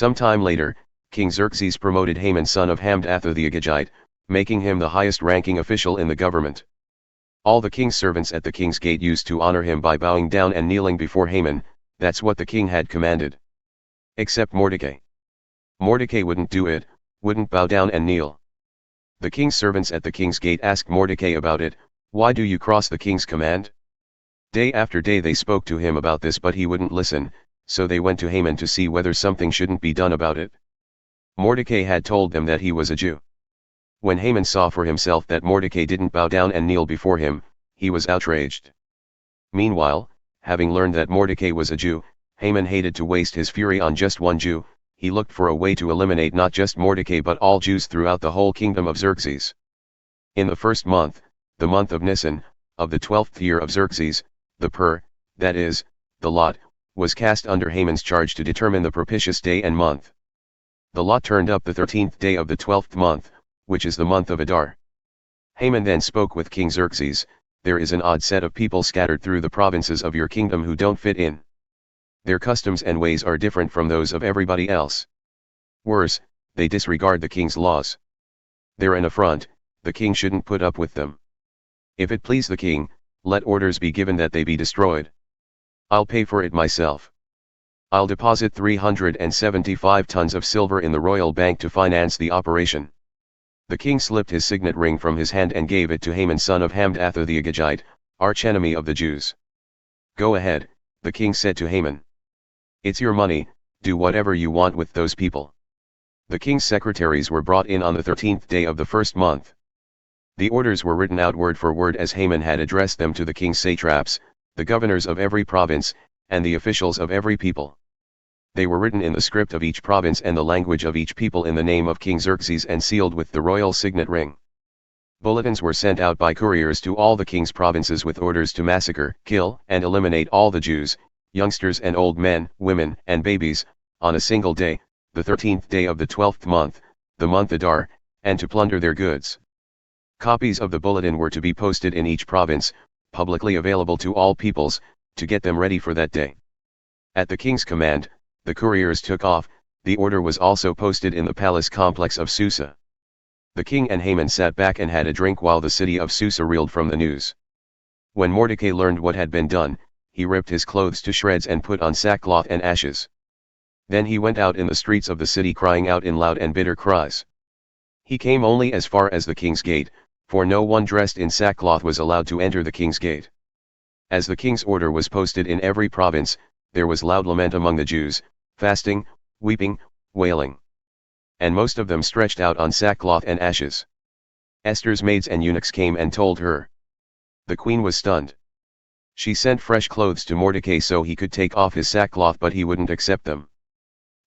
Some time later, King Xerxes promoted Haman son of Hammedatha the Agagite, making him the highest-ranking official in the government. All the king's servants at the king's gate used to honor him by bowing down and kneeling before Haman. That's what the king had commanded. Except Mordecai. Mordecai wouldn't do it, wouldn't bow down and kneel. The king's servants at the king's gate asked Mordecai about it. Why do you cross the king's command? Day after day they spoke to him about this, but he wouldn't listen, so they went to Haman to see whether something shouldn't be done about it. Mordecai had told them that he was a Jew. When Haman saw for himself that Mordecai didn't bow down and kneel before him, he was outraged. Meanwhile, having learned that Mordecai was a Jew, Haman hated to waste his fury on just one Jew. He looked for a way to eliminate not just Mordecai but all Jews throughout the whole kingdom of Xerxes. In the first month, the month of Nisan, of the 12th year of Xerxes, the that is, the lot, was cast under Haman's charge to determine the propitious day and month. The lot turned up the 13th day of the 12th month, which is the month of Adar. Haman then spoke with King Xerxes. There is an odd set of people scattered through the provinces of your kingdom who don't fit in. Their customs and ways are different from those of everybody else. Worse, they disregard the king's laws. They're an affront, the king shouldn't put up with them. If it please the king, let orders be given that they be destroyed. I'll pay for it myself. I'll deposit 375 tons of silver in the royal bank to finance the operation. The king slipped his signet ring from his hand and gave it to Haman son of Hammedatha the Agagite, archenemy of the Jews. Go ahead, the king said to Haman. It's your money, do whatever you want with those people. The king's secretaries were brought in on the 13th day of the first month. The orders were written out word for word as Haman had addressed them to the king's satraps, the governors of every province, and the officials of every people. They were written in the script of each province and the language of each people in the name of King Xerxes and sealed with the royal signet ring. Bulletins were sent out by couriers to all the king's provinces with orders to massacre, kill, and eliminate all the Jews, youngsters and old men, women, and babies, on a single day, the 13th day of the 12th month, the month Adar, and to plunder their goods. Copies of the bulletin were to be posted in each province, publicly available to all peoples, to get them ready for that day. At the king's command, the couriers took off. The order was also posted in the palace complex of Susa. The king and Haman sat back and had a drink while the city of Susa reeled from the news. When Mordecai learned what had been done, he ripped his clothes to shreds and put on sackcloth and ashes. Then he went out in the streets of the city crying out in loud and bitter cries. He came only as far as the king's gate, for no one dressed in sackcloth was allowed to enter the king's gate. As the king's order was posted in every province, there was loud lament among the Jews, fasting, weeping, wailing. And most of them stretched out on sackcloth and ashes. Esther's maids and eunuchs came and told her. The queen was stunned. She sent fresh clothes to Mordecai so he could take off his sackcloth, but he wouldn't accept them.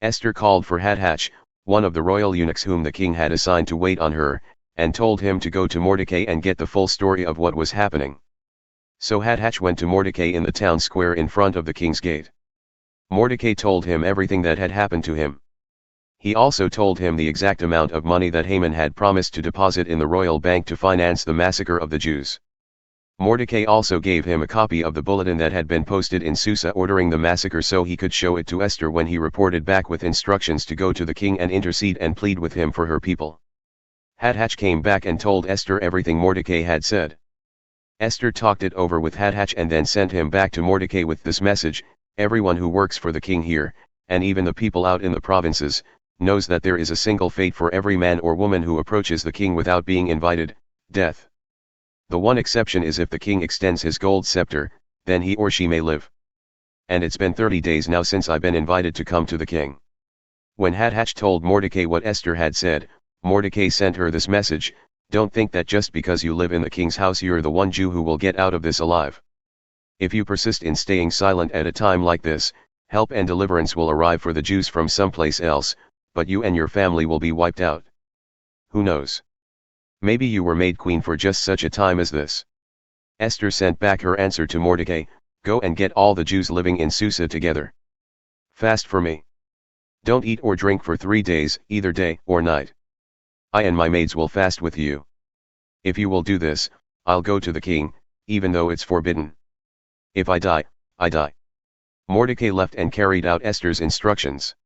Esther called for Hathach, one of the royal eunuchs whom the king had assigned to wait on her, and told him to go to Mordecai and get the full story of what was happening. So Hathach went to Mordecai in the town square in front of the king's gate. Mordecai told him everything that had happened to him. He also told him the exact amount of money that Haman had promised to deposit in the royal bank to finance the massacre of the Jews. Mordecai also gave him a copy of the bulletin that had been posted in Susa ordering the massacre so he could show it to Esther when he reported back with instructions to go to the king and intercede and plead with him for her people. Hathach came back and told Esther everything Mordecai had said. Esther talked it over with Hathach and then sent him back to Mordecai with this message: everyone who works for the king here, and even the people out in the provinces, knows that there is a single fate for every man or woman who approaches the king without being invited: death. The one exception is if the king extends his gold scepter, then he or she may live. And it's been 30 days now since I've been invited to come to the king. When Hathach told Mordecai what Esther had said, Mordecai sent her this message: don't think that just because you live in the king's house you're the one Jew who will get out of this alive. If you persist in staying silent at a time like this, help and deliverance will arrive for the Jews from someplace else, but you and your family will be wiped out. Who knows? Maybe you were made queen for just such a time as this. Esther sent back her answer to Mordecai: go and get all the Jews living in Susa together. Fast for me. Don't eat or drink for 3 days, either day or night. I and my maids will fast with you. If you will do this, I'll go to the king, even though it's forbidden. If I die, I die. Mordecai left and carried out Esther's instructions.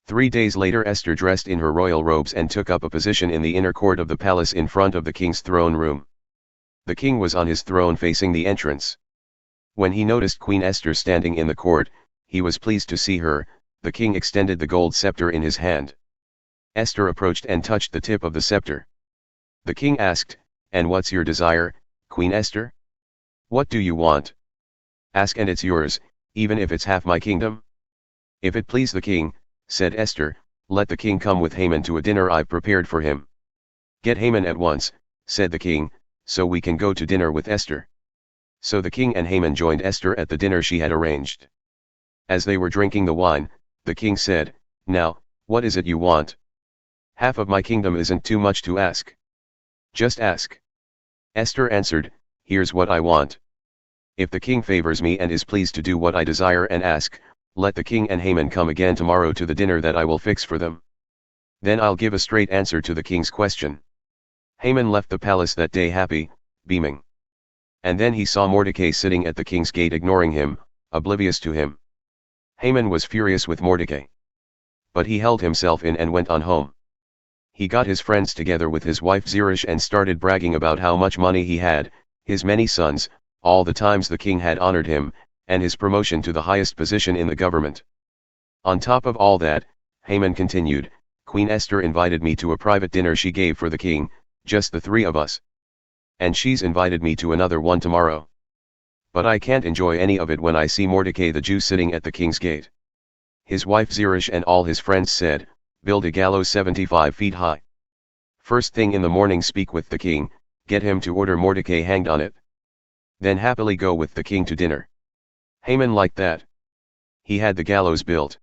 3 days later Esther dressed in her royal robes and took up a position in the inner court of the palace in front of the king's throne room. The king was on his throne facing the entrance. When he noticed Queen Esther standing in the court, he was pleased to see her. The king extended the gold scepter in his hand. Esther approached and touched the tip of the scepter. The king asked, "And what's your desire, Queen Esther? What do you want? Ask and it's yours, even if it's half my kingdom." "If it please the king," said Esther, "let the king come with Haman to a dinner I've prepared for him." "Get Haman at once," said the king, "so we can go to dinner with Esther." So the king and Haman joined Esther at the dinner she had arranged. As they were drinking the wine, the king said, "Now, what is it you want? Half of my kingdom isn't too much to ask. Just ask." Esther answered, "Here's what I want. If the king favors me and is pleased to do what I desire and ask, let the king and Haman come again tomorrow to the dinner that I will fix for them. Then I'll give a straight answer to the king's question." Haman left the palace that day happy, beaming. And then he saw Mordecai sitting at the king's gate ignoring him, oblivious to him. Haman was furious with Mordecai. But he held himself in and went on home. He got his friends together with his wife Zeresh and started bragging about how much money he had, his many sons, all the times the king had honored him, and his promotion to the highest position in the government. On top of all that, Haman continued, "Queen Esther invited me to a private dinner she gave for the king, just the three of us. And she's invited me to another one tomorrow. But I can't enjoy any of it when I see Mordecai the Jew sitting at the king's gate." His wife Zeresh and all his friends said, "Build a gallows 75 feet high. First thing in the morning speak with the king, get him to order Mordecai hanged on it. Then happily go with the king to dinner." Haman liked that. He had the gallows built.